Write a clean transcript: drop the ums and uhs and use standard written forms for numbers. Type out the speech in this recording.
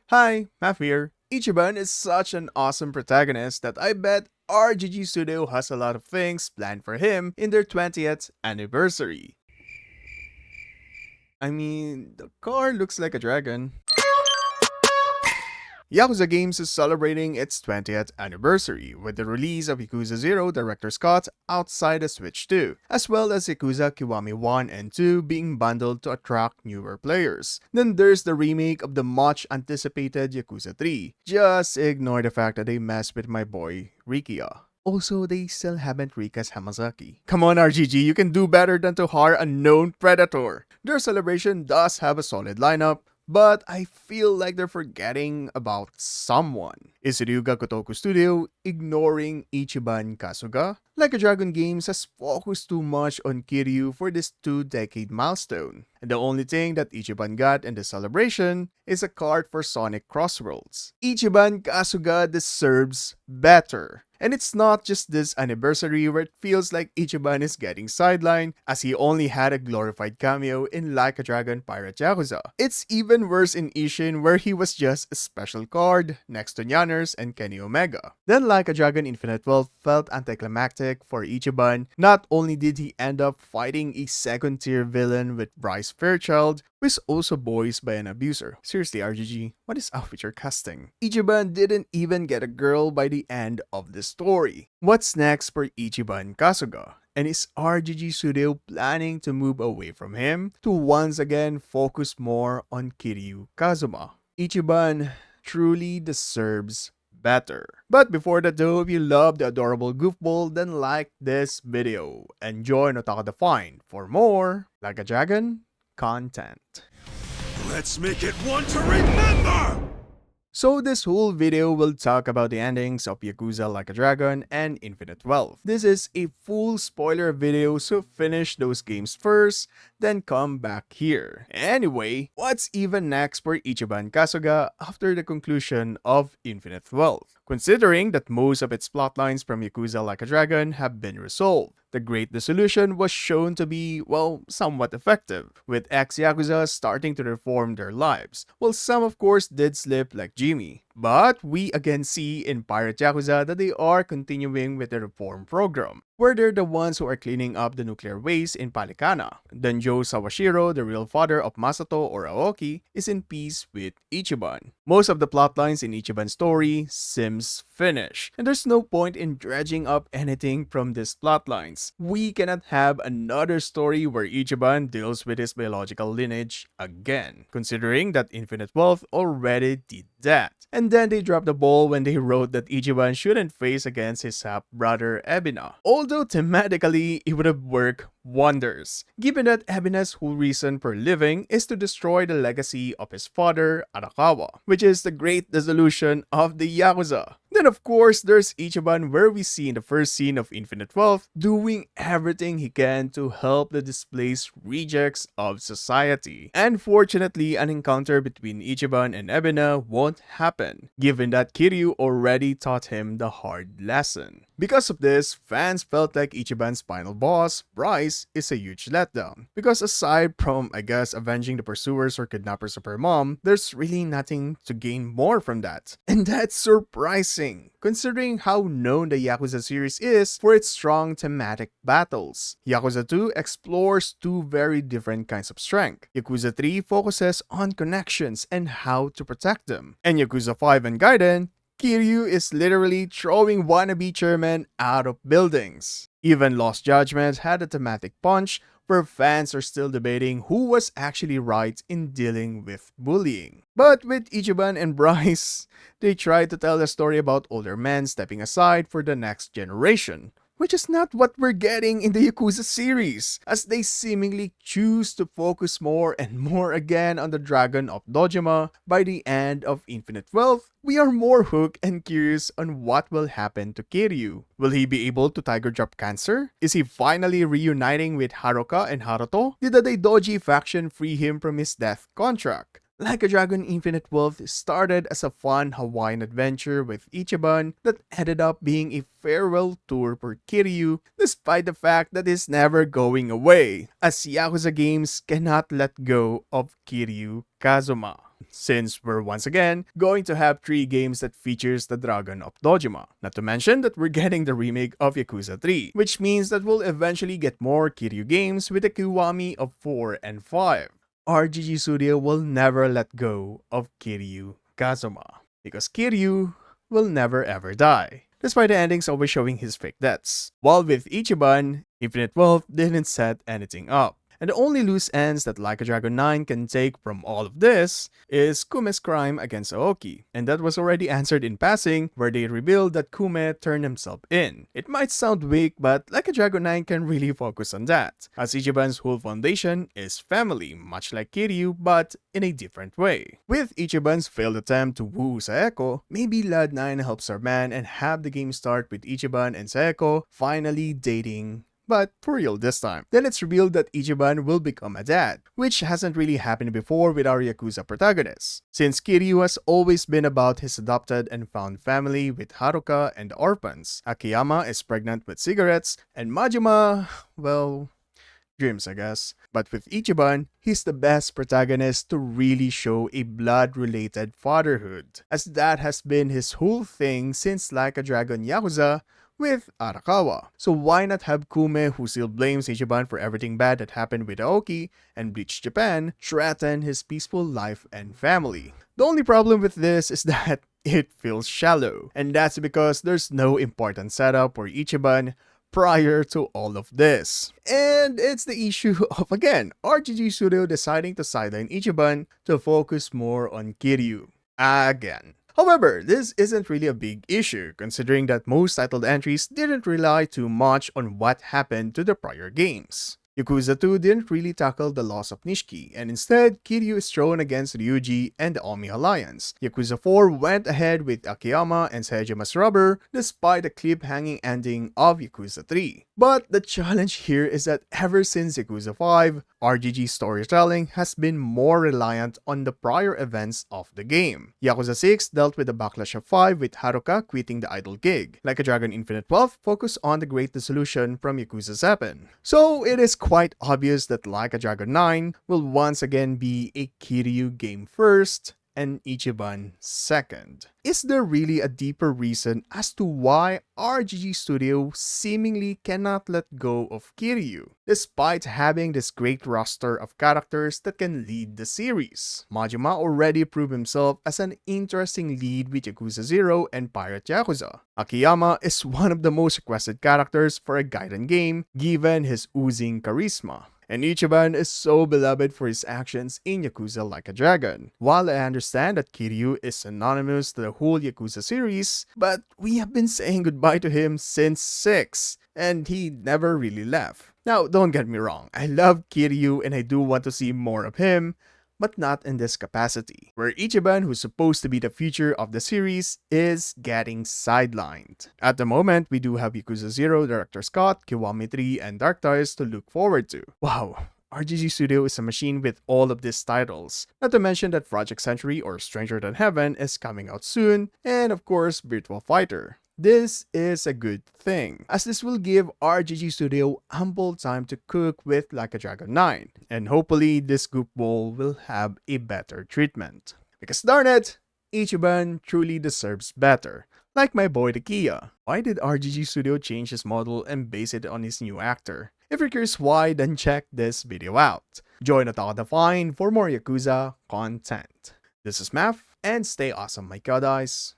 Hi, Matt here. Ichiban is such an awesome protagonist that I bet RGG Studio has a lot of things planned for him in their 20th anniversary. I mean, the car looks like a dragon. Yakuza Games is celebrating its 20th anniversary with the release of Yakuza 0 Director's Cut outside the Switch 2, as well as Yakuza Kiwami 1 and 2 being bundled to attract newer players. Then there's the remake of the much anticipated Yakuza 3. Just ignore the fact that they messed with my boy Rikia. Also, they still haven't recast Hamazaki. Come on RGG, you can do better than to hire a known predator. Their celebration does have a solid lineup, but I feel like they're forgetting about someone. Is Ryu Ga Gotoku Studio ignoring Ichiban Kasuga? Like a Dragon Games has focused too much on Kiryu for this 2-decade milestone. And the only thing that Ichiban got in the celebration is a card for Sonic Crossworlds. Ichiban Kasuga deserves better. And it's not just this anniversary where it feels like Ichiban is getting sidelined as he only had a glorified cameo in Like a Dragon Pirate Yakuza. It's even worse in Ishin where he was just a special card next to Nyanners and Kenny Omega. Then Like a Dragon Infinite Wealth felt anticlimactic for Ichiban. Not only did he end up fighting a second-tier villain with Bryce Fairchild, who is also voiced by an abuser. Seriously RGG, what is up with your casting? Ichiban didn't even get a girl by the end of the story. What's next for Ichiban Kasuga? And is RGG Studio planning to move away from him to once again focus more on Kiryu Kazuma? Ichiban truly deserves better. But before that though, if you love the adorable goofball, then like this video and join Otaku Define for more Like a Dragon content. Let's make it one to remember! So this whole video will talk about the endings of Yakuza Like a Dragon and Infinite Wealth. This is a full spoiler video, so finish those games first, then come back here. Anyway, what's even next for Ichiban Kasuga after the conclusion of Infinite Wealth? Considering that most of its plotlines from Yakuza Like a Dragon have been resolved, the Great Dissolution was shown to be, well, somewhat effective, with ex-Yakuza starting to reform their lives, while some of course did slip like Jimmy. But we again see in Pirate Yakuza that they are continuing with the reform program, where they're the ones who are cleaning up the nuclear waste in Palikana. Danjo Sawashiro, the real father of Masato or Aoki, is in peace with Ichiban. Most of the plotlines in Ichiban's story seems finished, and there's no point in dredging up anything from these plotlines. We cannot have another story where Ichiban deals with his biological lineage again, considering that Infinite Wealth already did that. And then they dropped the ball when they wrote that Ichiban shouldn't face against his half-brother Ebina. Although thematically, it would have worked wonders, given that Ebina's whole reason for living is to destroy the legacy of his father, Arakawa, which is the great dissolution of the Yakuza. Then of course, there's Ichiban where we see in the first scene of Infinite Wealth doing everything he can to help the displaced rejects of society. And fortunately, an encounter between Ichiban and Ebina won't happen, given that Kiryu already taught him the hard lesson. Because of this, fans felt like Ichiban's final boss, Bryce, is a huge letdown. Because aside from, I guess, avenging the pursuers or kidnappers of her mom, there's really nothing to gain more from that. And that's surprising, considering how known the Yakuza series is for its strong thematic battles. Yakuza 2 explores two very different kinds of strength. Yakuza 3 focuses on connections and how to protect them. And Yakuza 5 and Gaiden, Kiryu is literally throwing wannabe chairmen out of buildings. Even Lost Judgment had a thematic punch where fans are still debating who was actually right in dealing with bullying. But with Ichiban and Bryce, they tried to tell a story about older men stepping aside for the next generation, which is not what we're getting in the Yakuza series, as they seemingly choose to focus more and more again on the Dragon of Dojima. By the end of Infinite Wealth, we are more hooked and curious on what will happen to Kiryu. Will he be able to Tiger Drop Cancer? Is he finally reuniting with Haruka and Haruto? Did the Daidoji faction free him from his death contract? Like a Dragon Infinite Wealth started as a fun Hawaiian adventure with Ichiban that ended up being a farewell tour for Kiryu, despite the fact that it's never going away, as Yakuza Games cannot let go of Kiryu Kazuma. since we're once again going to have 3 games that features the Dragon of Dojima. Not to mention that we're getting the remake of Yakuza 3, which means that we'll eventually get more Kiryu games with the Kiwami of 4 and 5. RGG Studio will never let go of Kiryu Kazuma, because Kiryu will never ever die, despite the endings always showing his fake deaths. While with Ichiban, Infinite Wealth didn't set anything up. And the only loose ends that Like a Dragon 9 can take from all of this is Kume's crime against Aoki, and that was already answered in passing where they revealed that Kume turned himself in. It might sound weak, but Like a Dragon 9 can really focus on that, as Ichiban's whole foundation is family, much like Kiryu, but in a different way. With Ichiban's failed attempt to woo Saeko, maybe Lad 9 helps our man and have the game start with Ichiban and Saeko finally dating, but for real this time. Then it's revealed that Ichiban will become a dad, which hasn't really happened before with our Yakuza protagonists, since Kiryu has always been about his adopted and found family with Haruka and the orphans. Akiyama is pregnant with cigarettes, and Majima, well, dreams I guess. But with Ichiban, he's the best protagonist to really show a blood-related fatherhood, as that has been his whole thing since Like a Dragon Yakuza with Arakawa. So why not have Kume, who still blames Ichiban for everything bad that happened with Aoki and Bleach Japan, threaten his peaceful life and family? The only problem with this is that it feels shallow, and that's because there's no important setup for Ichiban prior to all of this. And it's the issue of, again, RGG Studio deciding to sideline Ichiban to focus more on Kiryu. Again. However, this isn't really a big issue, considering that most titled entries didn't rely too much on what happened to the prior games. Yakuza 2 didn't really tackle the loss of Nishiki, and instead, Kiryu is thrown against Ryuji and the Omi Alliance. Yakuza 4 went ahead with Akiyama and Seijima's rubber, despite the cliff-hanging ending of Yakuza 3. But the challenge here is that ever since Yakuza 5, RGG storytelling has been more reliant on the prior events of the game. Yakuza 6 dealt with the backlash of 5 with Haruka quitting the idol gig. Like a Dragon Infinite Wealth focused on the great dissolution from Yakuza 7. So it is quite obvious that Like a Dragon 9 will once again be a Kiryu game first and Ichiban second. Is there really a deeper reason as to why RGG Studio seemingly cannot let go of Kiryu, despite having this great roster of characters that can lead the series? Majima already proved himself as an interesting lead with Yakuza 0 and Pirate Yakuza. Akiyama is one of the most requested characters for a Gaiden game, given his oozing charisma. And Ichiban is so beloved for his actions in Yakuza Like a Dragon. While I understand that Kiryu is synonymous to the whole Yakuza series, but we have been saying goodbye to him since 6, and he never really left. Now, don't get me wrong, I love Kiryu and I do want to see more of him, but not in this capacity, where Ichiban, who's supposed to be the future of the series, is getting sidelined. At the moment, we do have Yakuza 0, Director Scott, Kiwami 3, and Dark Ties to look forward to. Wow, RGG Studio is a machine with all of these titles. Not to mention that Project Century or Stranger Than Heaven is coming out soon, and of course, Virtual Fighter. This is a good thing, as this will give RGG Studio ample time to cook with Like a Dragon 9, and hopefully this goop ball will have a better treatment. Because darn it, Ichiban truly deserves better, like my boy Takiya. Why did RGG Studio change his model and base it on his new actor? If you're curious why, then check this video out. Join Otaku Define for more Yakuza content. This is Math, and stay awesome my god eyes.